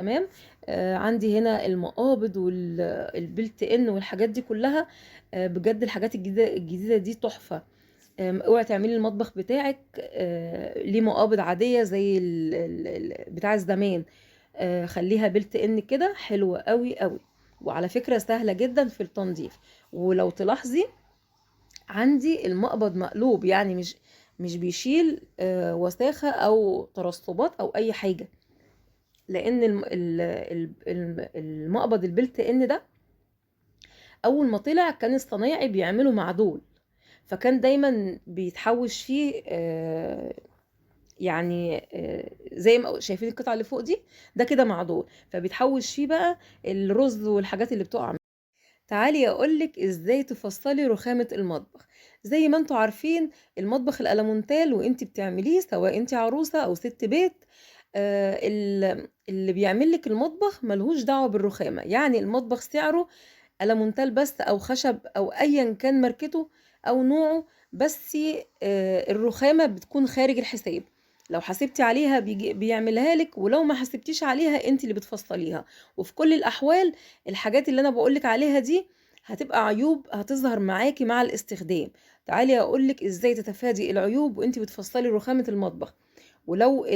تمام. عندي هنا المقابض والبلت ان والحاجات دي كلها. بجد الحاجات الجديدة دي تحفة. اوعي تعملي المطبخ بتاعك ليه مقابض عادية زي بتاع زمان. خليها بلت ان كده حلوة قوي قوي. وعلى فكرة سهلة جدا في التنظيف. ولو تلاحظي عندي المقبض مقلوب، يعني مش بيشيل وساخة او ترسبات او اي حاجة. لان المقبض البلت ان ده اول ما طلع كان الصنايعي بيعملوا معدول، فكان دايما بيتحوش فيه يعني زي ما شايفين القطعه اللي فوق دي، ده كده معدول، فبيتحوش فيه بقى الرز والحاجات اللي بتقع. تعالي اقولك ازاي تفصلي رخامة المطبخ. زي ما انتوا عارفين المطبخ الألمونتال وانت بتعمليه، سواء انت عروسة او ست بيت، اللي بيعمل لك المطبخ ملهوش دعوة بالرخامة. يعني المطبخ سعره ألمونتال بس او خشب او ايا كان ماركته او نوعه، بس الرخامة بتكون خارج الحساب. لو حسبتي عليها بيعملها لك، ولو ما حسبتيش عليها انت اللي بتفصليها. وفي كل الأحوال الحاجات اللي انا بقولك عليها دي هتبقى عيوب هتظهر معاكي مع الاستخدام. تعالي اقولك ازاي تتفادي العيوب وانت بتفصلي رخامة المطبخ. ولو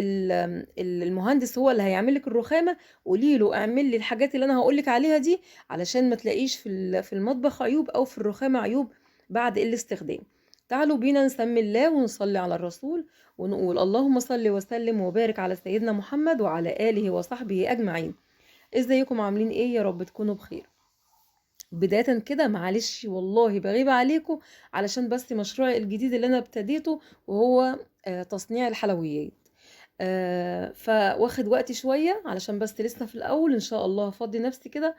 المهندس هو اللي هيعملك الرخامة، قولي له اعمل لي الحاجات اللي انا هقولك عليها دي، علشان ما تلاقيش في المطبخ عيوب او في الرخامة عيوب بعد الاستخدام. تعالوا بينا نسمي الله ونصلي على الرسول، ونقول اللهم صل وسلم وبارك على سيدنا محمد وعلى آله وصحبه أجمعين. ازيكم عاملين ايه؟ يا رب تكونوا بخير. بداية كده معلش والله بغيب عليكم، علشان بس مشروعي الجديد اللي انا ابتديته، وهو تصنيع الحلويات. فواخد وقت شوية علشان بس لسه في الاول. ان شاء الله هفضي نفسي كده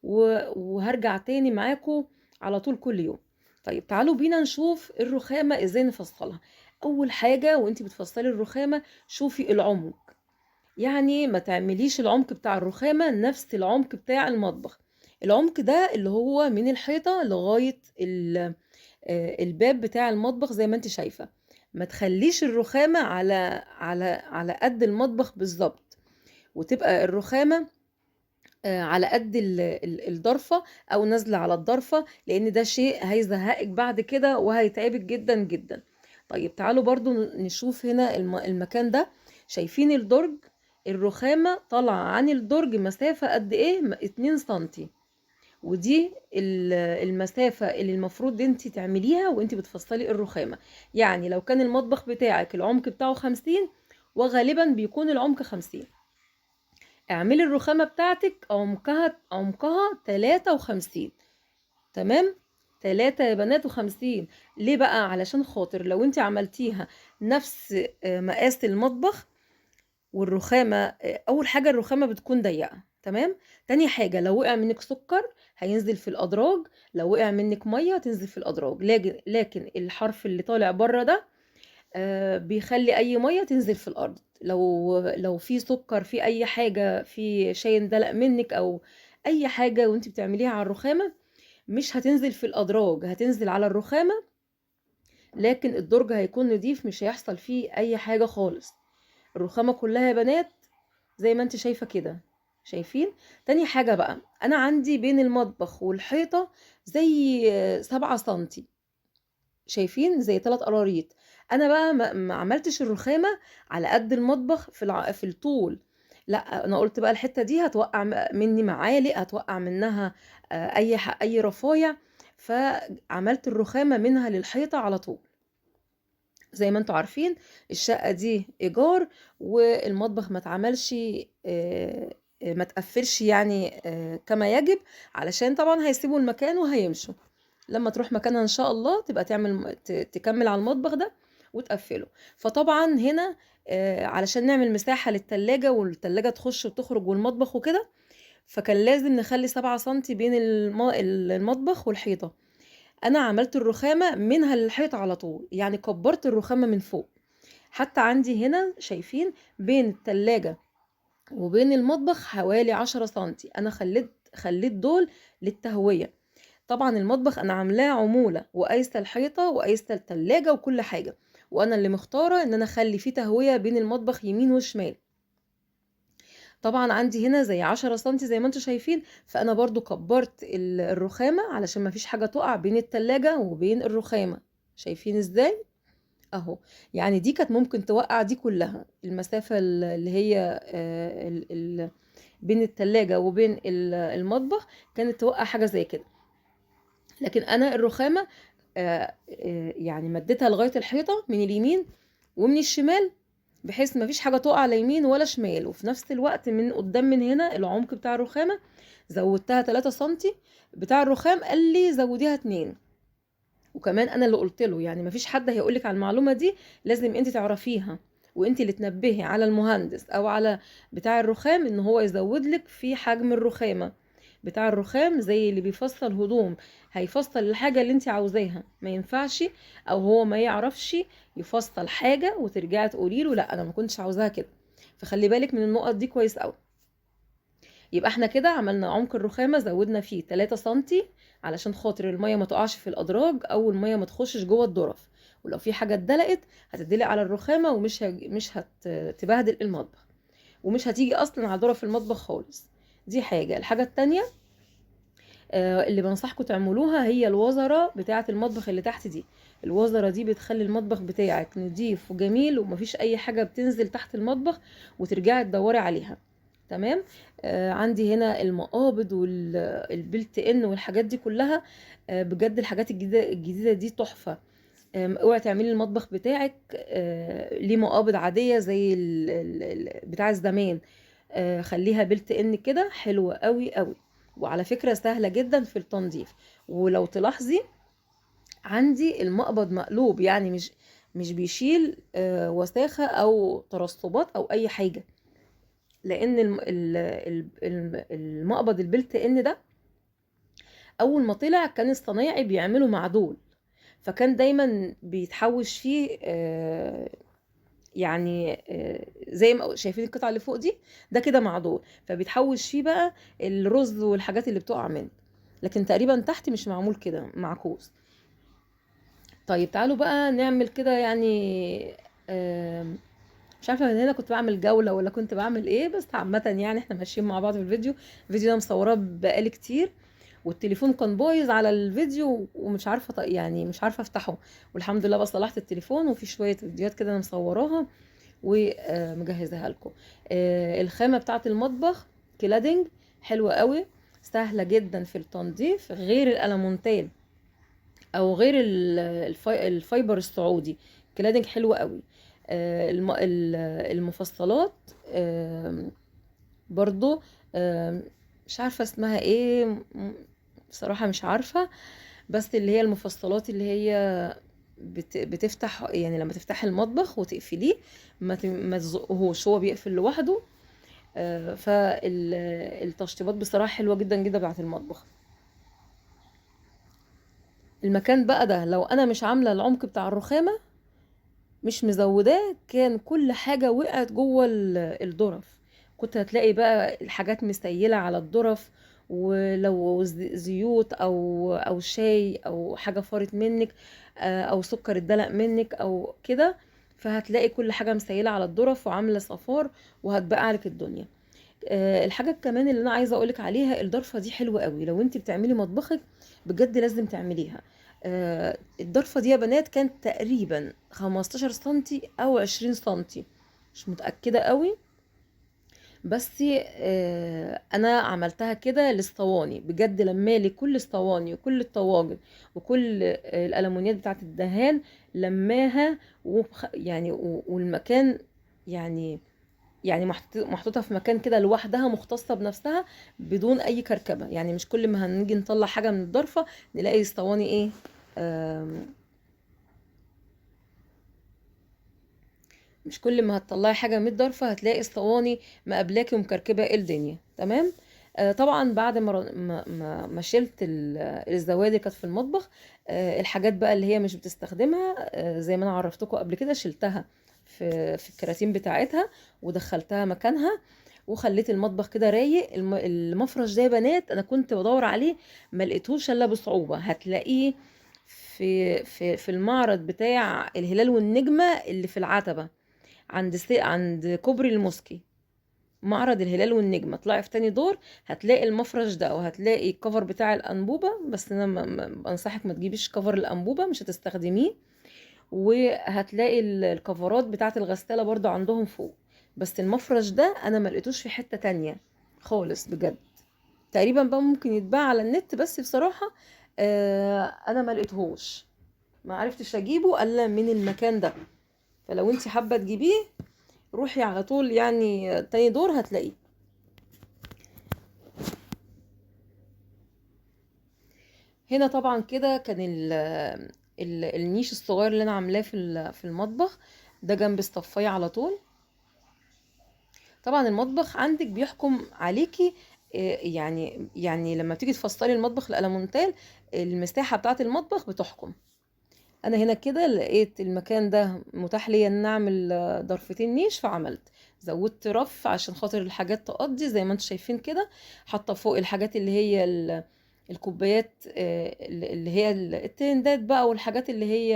وهرجع تاني معاكم على طول كل يوم. طيب تعالوا بينا نشوف الرخامة ازاي نفصلها. اول حاجة وانتي بتفصلي الرخامة، شوفي العمق. يعني ما تعمليش العمق بتاع الرخامة نفس العمق بتاع المطبخ. العمق ده اللي هو من الحيطة لغاية الباب بتاع المطبخ زي ما انت شايفة. ما تخليش الرخامة على قد المطبخ بالظبط، وتبقى الرخامة على قد الضرفة او نازلة على الضرفة، لان ده شيء هيزهقك بعد كده وهيتعبك جدا جدا. طيب تعالوا برضو نشوف هنا المكان ده. شايفين الدرج؟ الرخامة طالعة عن الدرج مسافة قد ايه؟ 2 سنتي. ودي المسافة اللي المفروض انت تعمليها وانت بتفصلي الرخامة. يعني لو كان المطبخ بتاعك العمق بتاعه 50، وغالبا بيكون العمق 50، اعملي الرخامة بتاعتك عمقها 53. تمام. 3 يا بنات و50. ليه بقى؟ علشان خاطر لو انت عملتيها نفس مقاس المطبخ والرخامة، اول حاجة الرخامة بتكون ضيقة. تمام. تاني حاجة لو وقع منك سكر هينزل في الادراج، لو وقع منك مية تنزل في الادراج. لكن الحرف اللي طالع بره ده بيخلي اي ميه تنزل في الارض. لو في سكر، في اي حاجه، في شاي اندلق منك او اي حاجه وانت بتعمليها على الرخامه، مش هتنزل في الادراج، هتنزل على الرخامه. لكن الدرج هيكون نضيف، مش هيحصل فيه اي حاجه خالص. الرخامه كلها يا بنات زي ما انت شايفه كده. شايفين؟ تاني حاجه بقى، انا عندي بين المطبخ والحيطه زي 7 سنتي. شايفين؟ زي 3 قراريط. انا بقى ما عملتش الرخامه على قد المطبخ في الطول. لا، انا قلت بقى الحته دي هتوقع مني معالق، هتوقع منها اي رفايع. فعملت الرخامه منها للحيطه على طول. زي ما انتوا عارفين الشقه دي ايجار، والمطبخ ما اتعملش ما تقفلش يعني كما يجب، علشان طبعا هيسيبوا المكان وهيمشوا. لما تروح مكانها ان شاء الله تبقى تكمل على المطبخ ده وتقفله. فطبعا هنا علشان نعمل مساحة للتلاجة، والتلاجة تخش وتخرج والمطبخ وكده، فكان لازم نخلي 7 سنتي بين المطبخ والحيطة. انا عملت الرخامة منها للحيطة على طول، يعني كبرت الرخامة من فوق. حتى عندي هنا شايفين بين التلاجة وبين المطبخ حوالي 10 سنتي، انا خليت دول للتهوية. طبعا المطبخ انا عاملاه عمولة، وقايسة الحيطة وقايسة التلاجة وكل حاجة، وانا اللي مختارة ان انا اخلي فيه تهوية بين المطبخ يمين وشمال. طبعا عندي هنا زي 10 سنتي زي ما انتم شايفين، فانا برضو كبرت الرخامة علشان ما فيش حاجة تقع بين التلاجة وبين الرخامة. شايفين ازاي؟ اهو. يعني دي كانت ممكن توقع دي كلها، المسافة اللي هي بين التلاجة وبين المطبخ كانت توقع حاجة زي كده. لكن انا الرخامة يعني مديتها لغاية الحيطة من اليمين ومن الشمال، بحيث ما فيش حاجة تقع لا يمين ولا شمال. وفي نفس الوقت من قدام من هنا العمق بتاع الرخامة زودتها 3 سنتي، بتاع الرخام قال لي زوديها 2. وكمان انا اللي قلت له، يعني ما فيش حد هيقولك على المعلومة دي، لازم انت تعرفيها، وانت اللي تنبهي على المهندس او على بتاع الرخام ان هو يزود لك في حجم الرخامة. بتاع الرخام زي اللي بيفصل هدوم، هيفصل الحاجة اللي انت عاوزاها. ما ينفعش او هو ما يعرفش يفصل حاجة وترجعي تقولي له لا انا ما كنتش عاوزاها كده. فخلي بالك من النقط دي كويس قوي. يبقى احنا كده عملنا عمق الرخامة زودنا فيه 3 سنتي علشان خاطر المية ما تقعش في الأدراج أو المية ما تخشش جوه الظرف، ولو في حاجة اتدلقت هتدلق على الرخامة ومش مش هتبهدل المطبخ، ومش هتيجي أصلا على ظرف المطبخ خالص. دي حاجة. الحاجة التانية اللي بنصحكم تعملوها هي الوزرة بتاعة المطبخ اللي تحت دي. الوزرة دي بتخلي المطبخ بتاعك نضيف وجميل ومفيش أي حاجة بتنزل تحت المطبخ وترجعي تدوري عليها. تمام. عندي هنا المقابض والبلت ان والحاجات دي كلها. بجد الحاجات الجديدة دي تحفة. اوعي تعملي المطبخ بتاعك ليه مقابض عادية زي بتاع زمان. خليها بلت ان كده حلوة قوي قوي. وعلى فكرة سهلة جدا في التنظيف. ولو تلاحظي عندي المقبض مقلوب، يعني مش بيشيل وساخة او ترسبات او اي حاجة. لان المقبض البلت ان ده اول ما طلع كان الصنايعي بيعملوا معدول، فكان دايما بيتحوش فيه يعني زي ما شايفين القطعة اللي فوق دي، ده كده معدول، فبيتحوش فيه بقى الرز والحاجات اللي بتقع منه. لكن تقريبا تحت مش معمول كده معكوس. طيب تعالوا بقى نعمل كده يعني مش عارفه من هنا كنت بعمل جوله ولا كنت بعمل ايه، بس عامه يعني احنا ماشيين مع بعض في الفيديو ده مصوراه بقالي كتير، والتليفون كان بايظ على الفيديو ومش عارفه يعني مش عارفه افتحه. والحمد لله بقى صلحت التليفون وفي شويه فيديوهات كده انا مصوراها ومجهزاها لكم. الخامه بتاعه المطبخ كلادنج حلوه قوي، سهله جدا في التنظيف، غير الالمونتال او غير الفايبر السعودي. كلادنج حلوه قوي. المفصلات برضو مش عارفة اسمها ايه بصراحة مش عارفة. بس اللي هي المفصلات اللي هي بتفتح، يعني لما تفتحي المطبخ وتقفليه ما تزقهوش، هو بيقفل لوحده. فالتشطيبات بصراحة حلوة جدا جدا بتاعت المطبخ. المكان بقى ده لو انا مش عاملة العمق بتاع الرخامة مش مزوداه كان كل حاجة وقعت جوه الظرف. كنت هتلاقي بقى الحاجات مسيلة على الظرف، ولو زيوت او شاي او حاجة فارت منك او سكر اتدلق منك او كده، فهتلاقي كل حاجة مسيلة على الظرف وعاملة صفار وهتبقى عليك الدنيا. الحاجة كمان اللي انا عايزة اقولك عليها، الضرفة دي حلوة قوي لو انت بتعملي مطبخك، بجد لازم تعمليها. الضرفة دي يا بنات كانت تقريبا 15 سنتي او 20 سنتي، مش متأكدة قوي. بس انا عملتها كده للصواني، بجد لمالي كل الصواني وكل الطواجن وكل الالومنيات بتاعت الدهان لماها يعني والمكان يعني محطوطة في مكان كده لوحدها مختصة بنفسها بدون اي كركبة. يعني مش كل ما هنيجي نطلع حاجة من الضرفة نلاقي الصواني ايه مش كل ما هتطلعي حاجة من الضرفة هتلاقي الصواني مقابلاكي ومكركبة الدنيا. تمام. طبعا بعد ما شلت الزوايا اللي كانت في المطبخ، الحاجات بقى اللي هي مش بتستخدمها زي ما انا عرفتكم قبل كده شلتها في الكراتين بتاعتها ودخلتها مكانها، وخليت المطبخ كده رايق. المفرش ده يا بنات انا كنت بدور عليه ما لقيتهوش الا بصعوبة. هتلاقيه في المعرض بتاع الهلال والنجمة اللي في العتبة عند كوبري الموسكي. معرض الهلال والنجمة، طلعي في تاني دور هتلاقي المفرش ده، وهتلاقي الكفر بتاع الأنبوبة. بس أنا بنصحك ما تجيبيش كفر الأنبوبة، مش هتستخدميه. وهتلاقي الكفرات بتاعة الغسالة برضو عندهم فوق. بس المفرش ده أنا ما لقيتوش في حتة تانية خالص بجد. تقريبا بقى ممكن يتباع على النت، بس بصراحة أنا ما لقيتهوش، ما عرفتش أجيبه إلا من المكان ده. فلو انت حابة تجيبيه روحي على طول يعني تاني دور هتلاقيه. هنا طبعا كده كان النيش الصغير اللي انا عاملاه في المطبخ ده جنب الصفاية على طول. طبعا المطبخ عندك بيحكم عليكي. يعني لما تيجي تفصلي المطبخ الالمونتال، المساحة بتاعة المطبخ بتحكم. انا هنا كده لقيت المكان ده متاح ليا ان اعمل ضرفتين نيش، فعملت زودت رف عشان خاطر الحاجات تقضي زي ما انتم شايفين كده. حاطه فوق الحاجات اللي هي الكوبايات، اللي هي الترندات بقى، والحاجات اللي هي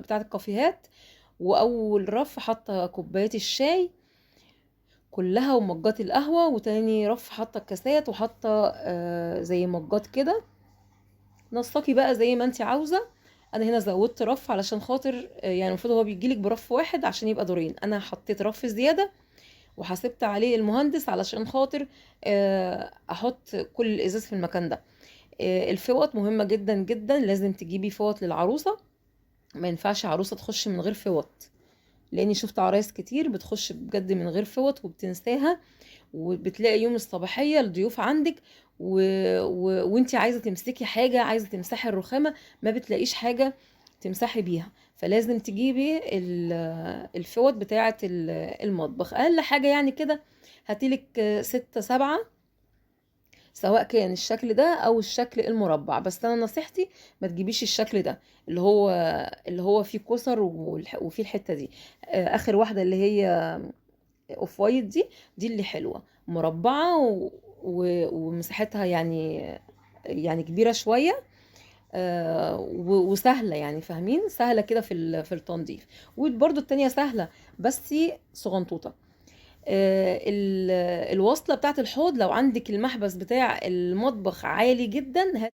بتاعت الكافيهات. واول رف حاطه كوبايات الشاي كلها ومجات القهوه، وتاني رف حاطه الكاسات، وحاطه زي مجات كده. نسقي بقى زي ما انت عاوزه. انا هنا زودت رف علشان خاطر يعني المفروض هو بيجيلك برف واحد عشان يبقى دورين، انا حطيت رف زياده وحسبت عليه المهندس علشان خاطر احط كل الازاز في المكان ده. الفوط مهمه جدا جدا، لازم تجيبي فوط للعروسه. ما ينفعش عروسه تخش من غير فوط، لاني شفت عرايس كتير بتخش بجد من غير فوط وبتنساها، وبتلاقي يوم الصباحية الضيوف عندك وانتي عايزة تمسكي حاجة، عايزة تمسحي الرخامة، ما بتلاقيش حاجة تمسحي بيها. فلازم تجيبي الفوط بتاعة المطبخ. اقل حاجة يعني كده هاتيلك 6 7، سواء كان الشكل ده او الشكل المربع. بس انا نصيحتي ما تجيبيش الشكل ده اللي هو فيه كسر وفيه الحتة دي. اخر واحدة اللي هي اوف وايت دي اللي حلوة مربعة ومساحتها يعني كبيرة شوية. وسهلة، يعني فاهمين، سهلة كده في التنظيف. وبرضو التانية سهلة بس صغنطوطة. الوصلة بتاعت الحوض، لو عندك المحبس بتاع المطبخ عالي جدا